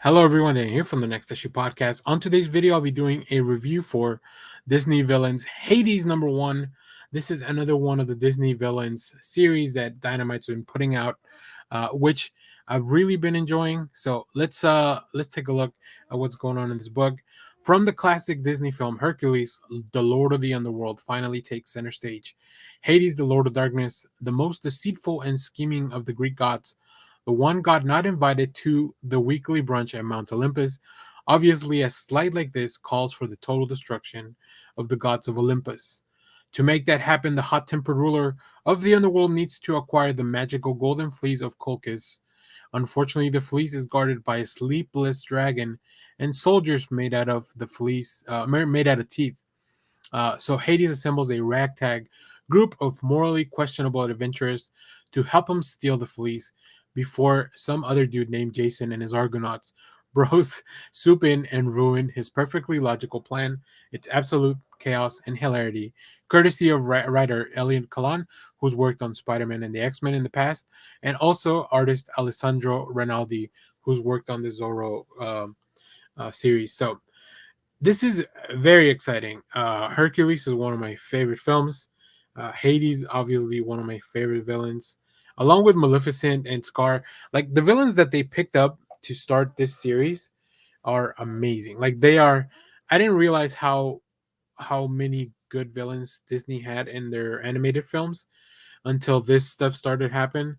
Hello, everyone. Dan here from the Next Issue Podcast. On today's video, I'll be doing a review for Disney villains Hades #1. This is another one of the Disney villains series that Dynamite's been putting out, which I've really been enjoying. So let's take a look at what's going on in this book. From the classic Disney film Hercules, the Lord of the Underworld finally takes center stage. Hades, the Lord of Darkness, the most deceitful and scheming of the Greek gods, the one god not invited to the weekly brunch at Mount Olympus. Obviously, a slight like this calls for the total destruction of the gods of Olympus. To make that happen, the hot tempered ruler of the underworld needs to acquire the magical golden fleece of Colchis. Unfortunately, the fleece is guarded by a sleepless dragon and soldiers made out of the fleece, made out of teeth. So Hades assembles a ragtag group of morally questionable adventurers to help him steal the fleece before some other dude named Jason and his Argonauts bros swoop in and ruin his perfectly logical plan. It's absolute chaos and hilarity, courtesy of writer Elliot Kalan, who's worked on Spider-Man and the X-Men in the past, and also artist Alessandro Rinaldi, who's worked on the Zorro series. So this is very exciting. Hercules is one of my favorite films. Hades, obviously, one of my favorite villains, along with Maleficent and Scar. Like the villains that they picked up to start this series are amazing. Like they are. I didn't realize how many good villains Disney had in their animated films until this stuff started happen.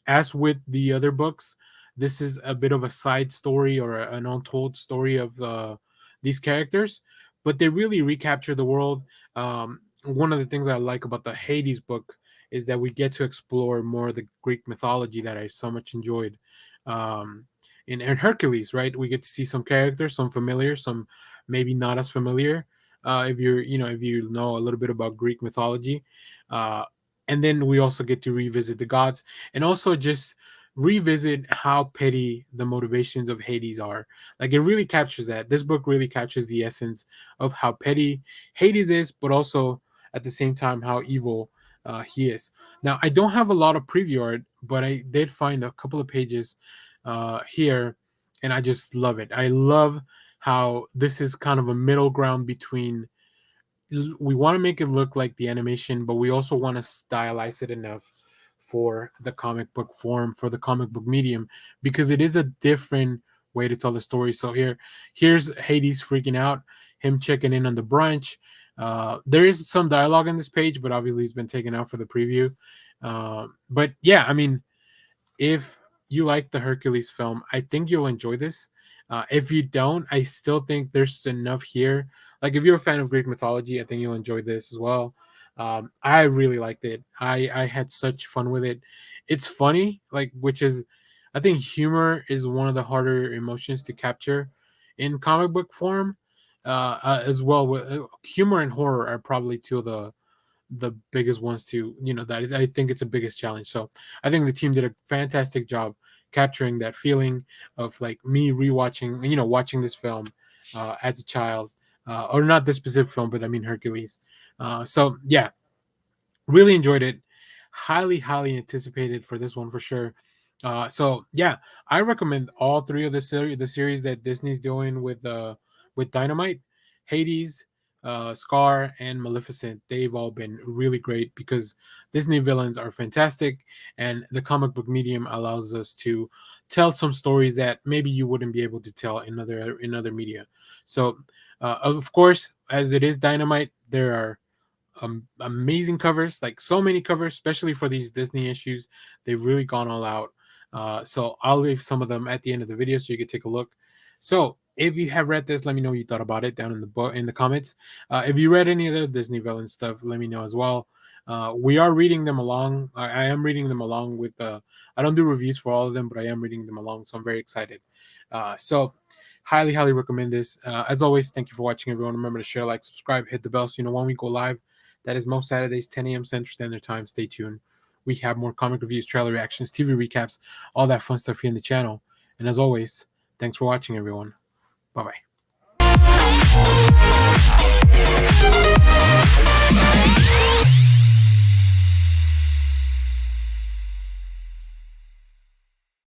As with the other books, this is a bit of a side story or an untold story of these characters, but they really recapture the world. One of the things I like about the Hades book is that we get to explore more of the Greek mythology that I so much enjoyed. Um, in Hercules, right? We get to see some characters, some familiar, some maybe not as familiar. If if you know a little bit about Greek mythology, uh, and then we also get to revisit the gods and also just revisit how petty the motivations of Hades are. Like it really captures that. This book really captures the essence of how petty Hades is, but also at the same time how evil he is. Now, I don't have a lot of preview art, but I did find a couple of pages here, and I just love it. I love how this is kind of a middle ground between we want to make it look like the animation, but we also want to stylize it enough for the comic book form, for the comic book medium, because it is a different way to tell the story. So here's Hades freaking out, him checking in on the brunch. There is some dialogue on this page, but obviously it's been taken out for the preview. But yeah, I mean, if you like the Hercules film, I think you'll enjoy this. If you don't, I still think there's enough here. Like if you're a fan of Greek mythology, I think you'll enjoy this as well. I really liked it. I had such fun with it. It's funny, like which is, I think humor is one of the harder emotions to capture in comic book form. As well, with humor and horror are probably two of the biggest ones to that I think it's the biggest challenge. So I think the team did a fantastic job capturing that feeling of like me rewatching, watching this film as a child, or not this specific film, but I mean Hercules. So yeah, really enjoyed it. Highly anticipated for this one for sure. So yeah, I recommend all three of the series that Disney's doing with Dynamite, Hades, Scar, and Maleficent. They've all been really great because Disney villains are fantastic, and the comic book medium allows us to tell some stories that maybe you wouldn't be able to tell in other media. So, of course, as it is Dynamite, there are amazing covers, like so many covers, especially for these Disney issues. They've really gone all out. So I'll leave some of them at the end of the video so you can take a look. So if you have read this, let me know what you thought about it down in the book in the comments. If you read any of the Disney villain stuff, let me know as well. We are reading them along. I am reading them along with. I don't do reviews for all of them, but I am reading them along, so I'm very excited. So highly recommend this. As always, thank you for watching, everyone. Remember to share, like, subscribe, hit the bell so you know when we go live. That is most Saturdays, 10 a.m. Central Standard Time. Stay tuned. We have more comic reviews, trailer reactions, TV recaps, all that fun stuff here in the channel. And as always, thanks for watching, everyone. Bye-bye.